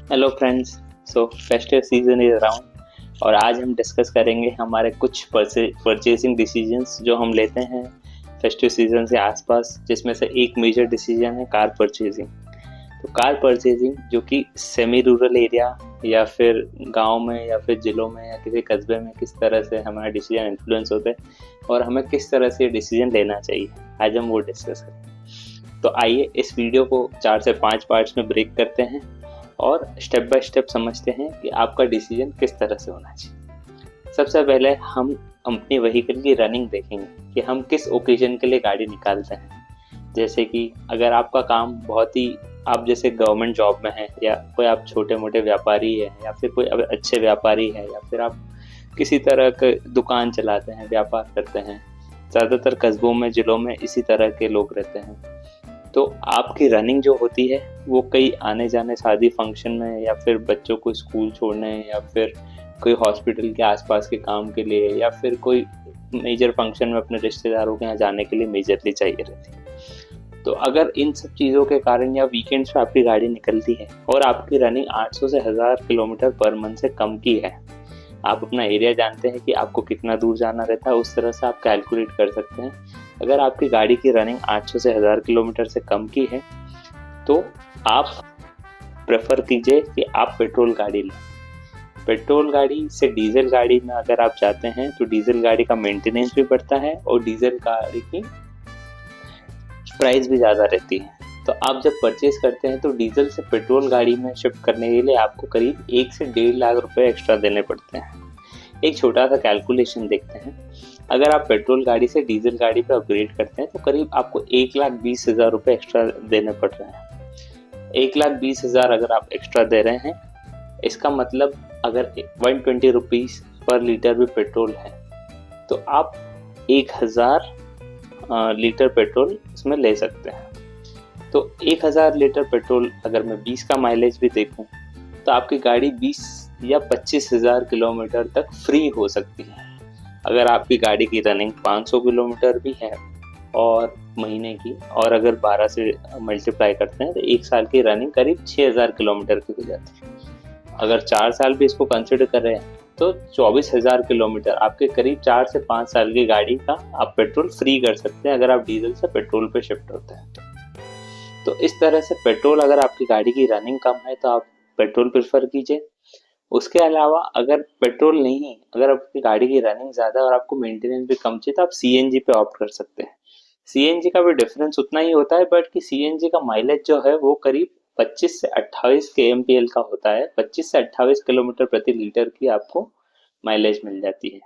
Hello friends. So festive season is around और आज हम डिस्कस करेंगे हमारे कुछ परचेसिंग डिसीजंस जो हम लेते हैं फेस्टिव सीजन से आसपास, जिसमें से एक मेजर डिसीजन है कार परचेजिंग। तो कार परचेजिंग जो कि सेमी रूरल एरिया या फिर गांव में या फिर जिलों में या किसी कस्बे में किस तरह से हमारा डिसीजन इन्फ्लुएंस होता है और हमें किस तरह से डिसीजन लेना चाहिए, आज हम वो डिस्कस करें। तो आइए इस वीडियो को 4 से 5 पार्ट्स में ब्रेक करते हैं और स्टेप बाय स्टेप समझते हैं कि आपका डिसीजन किस तरह से होना चाहिए। सबसे पहले हम अपनी व्हीकल की रनिंग देखेंगे कि हम किस ओकेजन के लिए गाड़ी निकालते हैं। जैसे कि अगर आपका काम बहुत ही, आप जैसे गवर्नमेंट जॉब में हैं या कोई आप छोटे मोटे व्यापारी है या फिर कोई अच्छे व्यापारी है या फिर आप किसी तरह के दुकान चलाते हैं, व्यापार करते हैं। ज़्यादातर कस्बों में, जिलों में इसी तरह के लोग रहते हैं। तो आपकी रनिंग जो होती है वो कई आने जाने, शादी फंक्शन में या फिर बच्चों को स्कूल छोड़ने या फिर कोई हॉस्पिटल के आसपास के काम के लिए या फिर कोई मेजर फंक्शन में अपने रिश्तेदारों के यहाँ जाने के लिए मेजरली चाहिए रहती है। तो अगर इन सब चीज़ों के कारण या वीकेंड्स पे आपकी गाड़ी निकलती है और आपकी रनिंग 800 से 1000 किलोमीटर पर मंथ से कम की है, आप अपना एरिया जानते हैं कि आपको कितना दूर जाना रहता है, उस तरह से आप कैलकुलेट कर सकते हैं। अगर आपकी गाड़ी की रनिंग 800 से 1000 किलोमीटर से कम की है तो आप प्रेफर कीजिए कि आप पेट्रोल गाड़ी लें। पेट्रोल गाड़ी से डीजल गाड़ी में अगर आप जाते हैं तो डीजल गाड़ी का मेंटेनेंस भी बढ़ता है और डीजल गाड़ी की प्राइस भी ज़्यादा रहती है। तो आप जब परचेज करते हैं तो डीजल से पेट्रोल गाड़ी में शिफ्ट करने के लिए आपको करीब 1 से 1.5 लाख रुपए एक्स्ट्रा देने पड़ते हैं। एक छोटा सा कैलकुलेशन देखते हैं। अगर आप पेट्रोल गाड़ी से डीजल गाड़ी पे अपग्रेड करते हैं तो करीब आपको 1,20,000 रुपये एक्स्ट्रा देने पड़ रहे हैं। 1,20,000 अगर आप एक्स्ट्रा दे रहे हैं, इसका मतलब अगर 120 रुपीज़ पर लीटर भी पेट्रोल है तो आप 1,000 लीटर पेट्रोल इसमें ले सकते हैं। तो 1,000 लीटर पेट्रोल अगर मैं 20 का माइलेज भी देखूं तो आपकी गाड़ी 20 या 25,000 किलोमीटर तक फ्री हो सकती है। अगर आपकी गाड़ी की रनिंग 500 किलोमीटर भी है और महीने की, और अगर 12 से मल्टीप्लाई करते हैं तो एक साल की रनिंग करीब 6,000 किलोमीटर की हो जाती है। अगर 4 साल भी इसको कंसिडर कर रहे हैं तो 24,000 किलोमीटर आपके करीब 4 से 5 साल की गाड़ी का आप पेट्रोल फ्री कर सकते हैं अगर आप डीजल से पेट्रोल पे शिफ्ट होते हैं। तो इस तरह से पेट्रोल, अगर आपकी गाड़ी की रनिंग कम है तो आप पेट्रोल प्रेफर कीजिए। उसके अलावा अगर पेट्रोल नहीं, अगर आपकी गाड़ी की रनिंग ज़्यादा और आपको मेंटेनेंस भी कम चाहिए तो आप सीएनजी पे ऑप्ट कर सकते हैं। सीएनजी का भी डिफरेंस उतना ही होता है, बट कि सीएनजी का माइलेज जो है वो करीब 25 से 28 केएमपीएल का होता है। 25 से 28 किलोमीटर प्रति लीटर की आपको माइलेज मिल जाती है।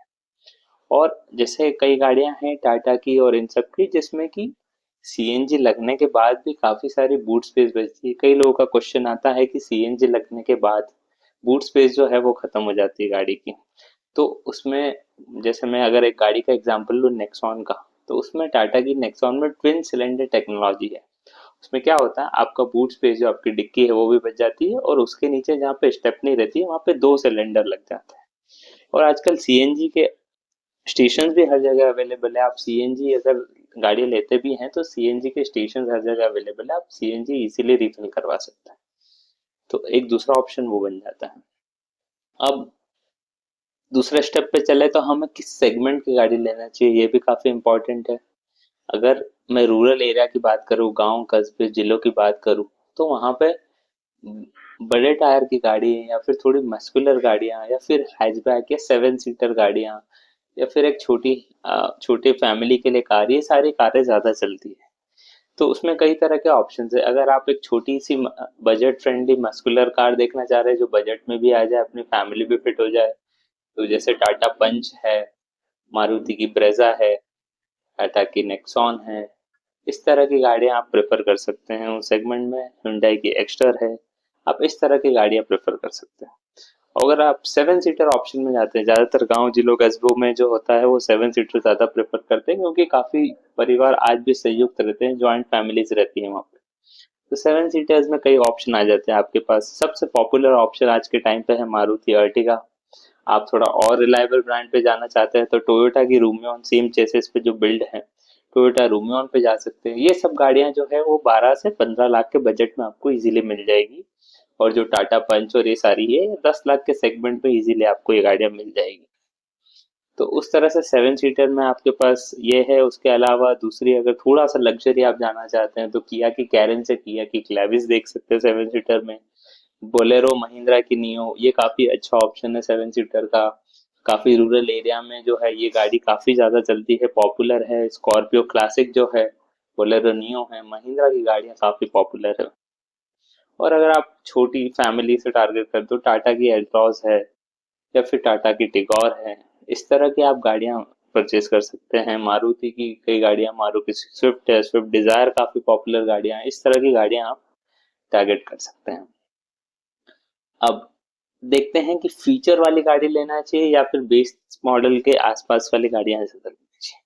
और जैसे कई गाड़ियां हैं टाटा की और इन सब की जिसमें कि सीएनजी लगने के बाद भी काफ़ी सारी बूट स्पेस बचती है। कई लोगों का क्वेश्चन आता है कि सीएनजी लगने के बाद बूट स्पेस जो है वो ख़त्म हो जाती है गाड़ी की। तो उसमें, जैसे मैं अगर एक गाड़ी का एग्जांपल लूँ नेक्सॉन का, तो उसमें टाटा की नेक्सॉन में ट्विन सिलेंडर टेक्नोलॉजी है। उसमें क्या होता है, आपका बूट स्पेस जो आपकी डिक्की है वो भी बच जाती है और उसके नीचे जहाँ पे स्टेपनी रहती है वहाँ पे 2 सिलेंडर लग जाते हैं। और आजकल सीएनजी के स्टेशन भी हर जगह अवेलेबल है। आप सीएनजी अगर गाड़ी लेते भी हैं तो सीएनजी के स्टेशन हर जगह अवेलेबल है, आप सीएनजी इजीली रिफिल करवा सकते हैं। तो एक दूसरा ऑप्शन वो बन जाता है। अब दूसरे स्टेप पे चले तो हमें किस सेगमेंट की गाड़ी लेना चाहिए, ये भी काफ़ी इम्पोर्टेंट है। अगर मैं रूरल एरिया की बात करूँ, गांव कस्बे जिलों की बात करूँ, तो वहाँ पे बड़े टायर की गाड़ी या फिर थोड़ी मस्कुलर गाड़ियाँ या फिर हैचबैक या 7 सीटर गाड़ियाँ या फिर एक छोटी फैमिली के लिए कार, ये सारी कारें ज़्यादा चलती है। तो उसमें कई तरह के ऑप्शंस है। अगर आप एक छोटी सी बजट फ्रेंडली मस्कुलर कार देखना चाह रहे हैं जो बजट में भी आ जाए, अपनी फैमिली भी फिट हो जाए, तो जैसे टाटा पंच है, मारुति की ब्रेजा है, टाटा की नेक्सॉन है, इस तरह की गाड़ियां आप प्रेफर कर सकते हैं। उस सेगमेंट में हुंडई की एक्स्टर है, आप इस तरह की गाड़ियां प्रेफर कर सकते हैं। अगर आप 7 सीटर ऑप्शन में जाते हैं, ज़्यादातर गांव जिलों कस्बों में जो होता है वो 7 सीटर ज़्यादा प्रेफर करते हैं क्योंकि काफ़ी परिवार आज भी संयुक्त रहते हैं, जॉइंट फैमिलीज रहती हैं वहाँ पे। तो 7 सीटर्स में कई ऑप्शन आ जाते हैं आपके पास। सबसे पॉपुलर ऑप्शन आज के टाइम पे है मारुति अर्टिगा। आप थोड़ा और रिलायबल ब्रांड पे जाना चाहते हैं तो टोयोटा की रूमियन, सेम चेसिस पे जो बिल्ड है, टोयोटा रूमियन पे जा सकते हैं। ये सब गाड़ियां जो है वो 12 से 15 लाख के बजट में आपको इजीली मिल जाएगी और जो टाटा पंच और ये सारी है 10 लाख के सेगमेंट में इजीली आपको ये गाड़ियां मिल जाएगी। तो उस तरह से 7 सीटर में आपके पास ये है। उसके अलावा दूसरी अगर थोड़ा सा लग्जरी आप जाना चाहते हैं तो किया की कैरेन से किया की क्लेविस देख सकते हैं 7 सीटर में। बोलेरो महिंद्रा की नियो ये काफी अच्छा ऑप्शन है 7 सीटर का। काफी रूरल एरिया में जो है ये गाड़ी काफी ज्यादा चलती है, पॉपुलर है। स्कॉर्पियो क्लासिक जो है, बोलेरो नियो है, महिंद्रा की गाड़ियां काफी पॉपुलर है। और अगर आप छोटी फैमिली से टारगेट करते हो, टाटा की एल्ट्रॉज है या फिर टाटा की टिगोर है, इस तरह की आप गाड़ियां परचेज कर सकते हैं। मारुति की कई गाड़ियां, मारुति स्विफ्ट है, स्विफ्ट डिजायर काफी पॉपुलर गाड़ियां हैं। इस तरह की गाड़ियां आप टारगेट कर सकते हैं। अब देखते हैं कि फीचर वाली गाड़ी लेना चाहिए या फिर बेस मॉडल के आसपास वाली गाड़ियां ऐसे लेनी चाहिए।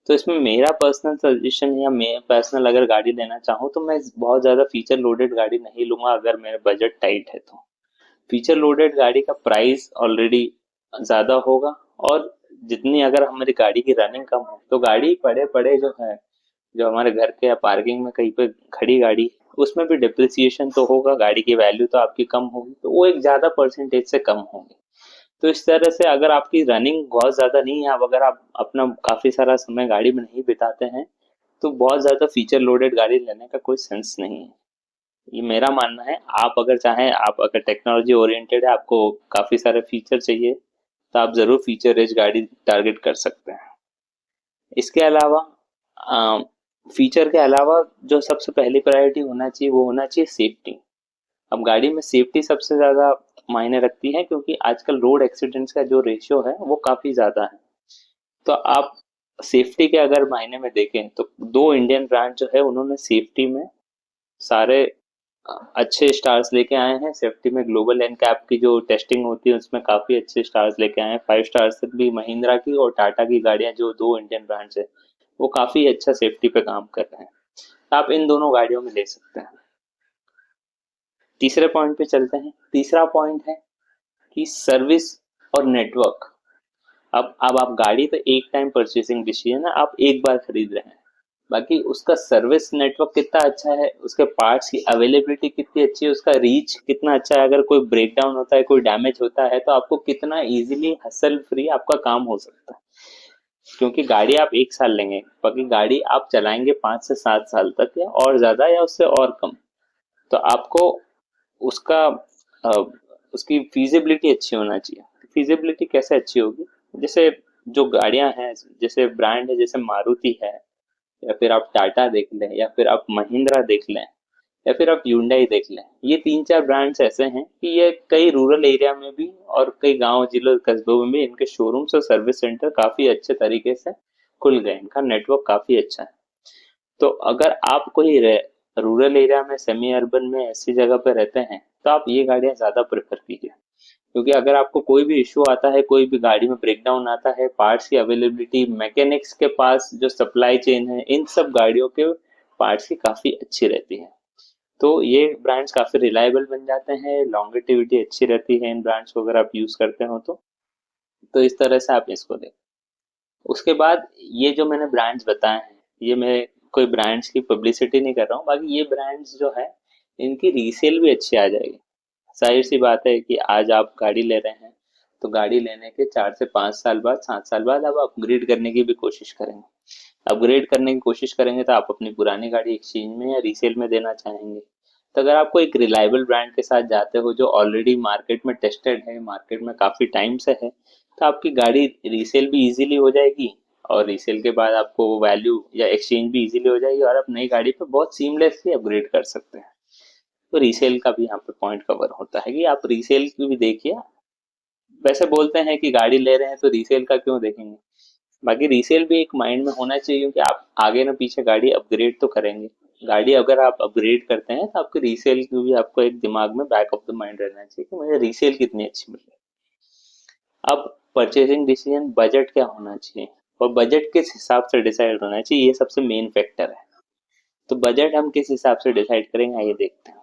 तो इसमें मेरा पर्सनल सजेशन या मैं पर्सनल अगर गाड़ी लेना चाहूँ तो मैं बहुत ज़्यादा फीचर लोडेड गाड़ी नहीं लूंगा अगर मेरा बजट टाइट है तो। फीचर लोडेड गाड़ी का प्राइस ऑलरेडी ज़्यादा होगा, और जितनी अगर हमारी गाड़ी की रनिंग कम हो तो गाड़ी पड़े पड़े जो है, जो हमारे घर के या पार्किंग में कहीं पे खड़ी गाड़ी, उसमें भी डिप्रिसिएशन तो होगा, गाड़ी की वैल्यू तो आपकी कम होगी, तो वो एक ज़्यादा परसेंटेज से कम होगी। तो इस तरह से अगर आपकी रनिंग बहुत ज़्यादा नहीं है, अब अगर आप अपना काफ़ी सारा समय गाड़ी में नहीं बिताते हैं, तो बहुत ज़्यादा फीचर लोडेड गाड़ी लेने का कोई सेंस नहीं है। ये मेरा मानना है। आप अगर चाहें, आप अगर टेक्नोलॉजी ओरिएंटेड है, आपको काफ़ी सारे फीचर चाहिए, तो आप ज़रूर फीचर रिच गाड़ी टारगेट कर सकते हैं। इसके अलावा फीचर के अलावा जो सबसे पहली प्रायोरिटी होना चाहिए वो होना चाहिए सेफ्टी। अब गाड़ी में सेफ्टी सबसे ज़्यादा मायने रखती है, क्योंकि आजकल रोड एक्सीडेंट्स का जो रेशियो है वो काफ़ी ज़्यादा है। तो आप सेफ्टी के अगर मायने में देखें तो दो इंडियन ब्रांड जो है उन्होंने सेफ्टी में सारे अच्छे स्टार्स लेके आए हैं। सेफ्टी में ग्लोबल एनकैप की जो टेस्टिंग होती है उसमें काफ़ी अच्छे स्टार्स लेके आए हैं। 5 स्टार्स तक भी महिंद्रा की और टाटा की गाड़ियां, जो दो इंडियन ब्रांड्स है, वो काफ़ी अच्छा सेफ्टी पे काम कर रहे हैं। आप इन दोनों गाड़ियों में ले सकते हैं। तीसरे पॉइंट पे चलते हैं। तीसरा पॉइंट है कि सर्विस और नेटवर्क। अब आप गाड़ी तो एक टाइम परचेसिंग डिसीजन है, आप एक बार खरीद रहे हैं, बाकी उसका सर्विस नेटवर्क कितना अच्छा है, उसके पार्ट्स की अवेलेबिलिटी कितनी अच्छी है, उसका रीच कितना अच्छा है, अगर कोई ब्रेकडाउन होता है, कोई डैमेज होता है, तो आपको कितना इजीली हसल फ्री आपका काम हो सकता है। क्योंकि गाड़ी आप 1 साल लेंगे, बाकी गाड़ी आप चलाएंगे 5 से 7 साल तक, या और ज्यादा या उससे और कम। तो आपको उसका उसकी फीजिबिलिटी अच्छी होना चाहिए। फीजिबिलिटी कैसे अच्छी होगी? जैसे जो गाड़ियां हैं, जैसे ब्रांड है, जैसे मारुति है, या फिर आप टाटा देख लें, या फिर आप महिंद्रा देख लें, या फिर आप ह्यूंडई देख लें। ये 3-4 ब्रांड्स ऐसे हैं कि ये कई रूरल एरिया में भी और कई गांव जिलों कस्बों में भी इनके शोरूम्स और सर्विस सेंटर काफी अच्छे तरीके से खुल गए, इनका नेटवर्क काफी अच्छा है। तो अगर आप कोई रूरल एरिया में, सेमी अर्बन में ऐसी जगह पे रहते हैं, तो आप ये गाड़ियां ज्यादा प्रेफर कीजिए। क्योंकि अगर आपको कोई भी इशू आता है, कोई भी गाड़ी में ब्रेकडाउन आता है, पार्ट्स की अवेलेबिलिटी, मैकेनिक्स के पास जो सप्लाई चेन है, इन सब गाड़ियों के पार्ट्स की काफी अच्छी रहती है। तो ये ब्रांड्स काफी रिलायबल बन जाते हैं, लॉन्गेटिविटी अच्छी रहती है इन ब्रांड्स को अगर आप यूज करते हो तो इस तरह से आप इसको देखें। उसके बाद ये जो मैंने ब्रांड्स बताए हैं, ये मैं कोई ब्रांड्स की पब्लिसिटी नहीं कर रहा हूँ, बाकी ये ब्रांड्स जो है इनकी रीसेल भी अच्छी आ जाएगी। जाहिर सी बात है कि आज आप गाड़ी ले रहे हैं, तो गाड़ी लेने के 4 से 5 साल बाद, 7 साल बाद आप अपग्रेड करने की भी कोशिश करेंगे। अपग्रेड करने की कोशिश करेंगे तो आप अपनी पुरानी गाड़ी एक्सचेंज में या रीसेल में देना चाहेंगे। तो अगर आपको एक रिलायबल ब्रांड के साथ जाते हो जो ऑलरेडी मार्केट में टेस्टेड है, मार्केट में काफ़ी टाइम से है, तो आपकी गाड़ी रीसेल भी इजीली हो जाएगी, और रीसेल के बाद आपको वैल्यू या एक्सचेंज भी इजीली हो जाएगी, और आप नई गाड़ी पे बहुत सीमलेसली अपग्रेड कर सकते हैं। तो रीसेल का भी यहाँ पे पॉइंट कवर होता है कि आप रीसेल की भी देखिए। वैसे बोलते हैं कि गाड़ी ले रहे हैं तो रीसेल का क्यों देखेंगे, बाकी रीसेल भी एक माइंड में होना चाहिए, क्योंकि आप आगे ना पीछे गाड़ी अपग्रेड तो करेंगे। गाड़ी अगर आप अपग्रेड करते हैं तो आपके रीसेल की भी आपको एक दिमाग में बैक ऑफ द माइंड रहना चाहिए कि मुझे रीसेल कितनी अच्छी मिल रही है। अब परचेसिंग डिसीजन बजट क्या होना चाहिए, और बजट किस हिसाब से डिसाइड होना चाहिए, ये सबसे मेन फैक्टर है। तो बजट हम किस हिसाब से डिसाइड करेंगे, आइए देखते हैं।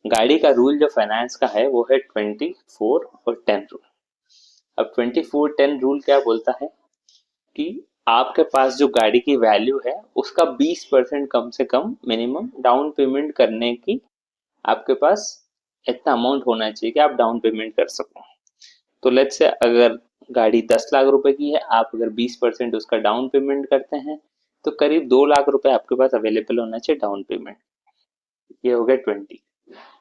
गाड़ी का रूल जो फाइनेंस का है वो है 24 और 10 रूल। अब 24-10 रूल क्या बोलता है कि आपके पास जो गाड़ी की वैल्यू है उसका 20% कम से कम मिनिमम डाउन पेमेंट करने की आपके पास इतना अमाउंट होना चाहिए कि आप डाउन पेमेंट कर सको। तो लेट्स से अगर गाड़ी 10 लाख रुपए की है, आप अगर 20% उसका डाउन पेमेंट करते हैं तो करीब 2 लाख रुपए आपके पास अवेलेबल होना चाहिए डाउन पेमेंट। ये हो गया 20।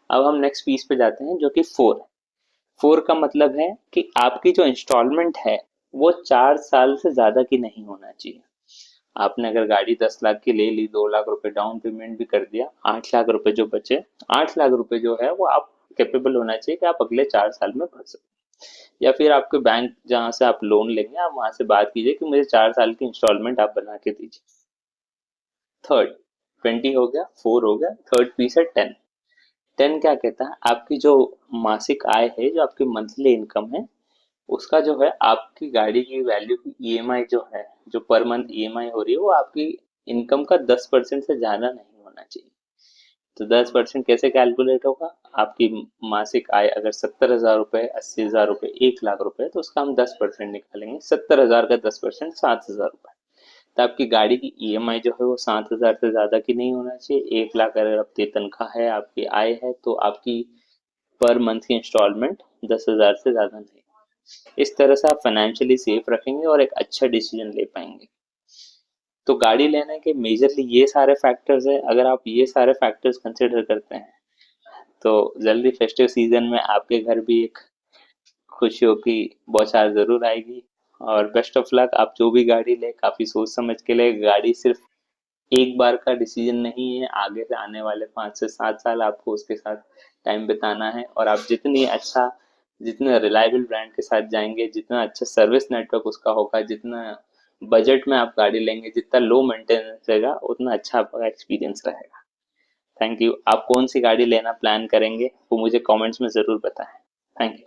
अब हम नेक्स्ट पीस पे जाते हैं जो कि 4। 4 का मतलब है कि आपकी जो इंस्टॉलमेंट है वो 4 साल से ज्यादा की नहीं होना चाहिए। आपने अगर गाड़ी 10 लाख की ले ली, 2 लाख रुपए डाउन पेमेंट भी कर दिया, 8 लाख रुपए जो बचे, 8 लाख रुपए जो है वो आप कैपेबल होना चाहिए कि आप अगले 4 साल में भर सको। या फिर आपके बैंक जहां से आप लोन लेंगे, आप वहां से बात कीजिए कि मुझे 4 साल की इंस्टॉलमेंट आप बना के दीजिए। थर्ड, 20 हो गया, 4 हो गया, थर्ड पीस है 10। 10 क्या कहता है, आपकी जो मासिक आय है, जो आपकी मंथली इनकम है, उसका जो है आपकी गाड़ी की वैल्यू की ईएमआई जो है, जो पर मंथ ईएमआई हो रही है, वो आपकी इनकम का 10% से ज्यादा नहीं होना चाहिए। तो 10% कैसे कैलकुलेट होगा, आपकी मासिक आय अगर 70,000 रुपए, 80,000 रुपए, 1 लाख रुपए, तो उसका हम 10% निकालेंगे। 70,000 का 10% 7,000 रुपए। तो आपकी गाड़ी की ईएमआई जो है वो 7,000 से ज्यादा की नहीं होना चाहिए। 1 लाख अगर आपकी तनख्वाह है, आपकी आय है, तो आपकी पर मंथ की इंस्टॉलमेंट 10,000 से ज्यादा नहीं। इस तरह से आप फाइनेंशियली सेफ रखेंगे और एक अच्छा डिसीजन ले पाएंगे। तो गाड़ी लेने के मेजरली ये सारे फैक्टर्स है। अगर आप ये सारे फैक्टर्स कंसिडर करते हैं तो जल्दी फेस्टिव सीजन में आपके घर भी एक खुशियों की बौछार जरूर आएगी। और बेस्ट ऑफ लक। आप जो भी गाड़ी ले, काफी सोच समझ के ले। गाड़ी सिर्फ एक बार का डिसीजन नहीं है, आगे से आने वाले 5 से 7 साल आपको उसके साथ टाइम बिताना है। और आप जितने रिलायबल ब्रांड के साथ जाएंगे, जितना अच्छा सर्विस नेटवर्क उसका होगा, जितना बजट में आप गाड़ी लेंगे, जितना लो मेंटेनेंस रहेगा, उतना अच्छा आपका एक्सपीरियंस रहेगा। Thank you. आप कौन सी गाड़ी लेना प्लान करेंगे वो मुझे कमेंट्स में जरूर बताएं। Thank you.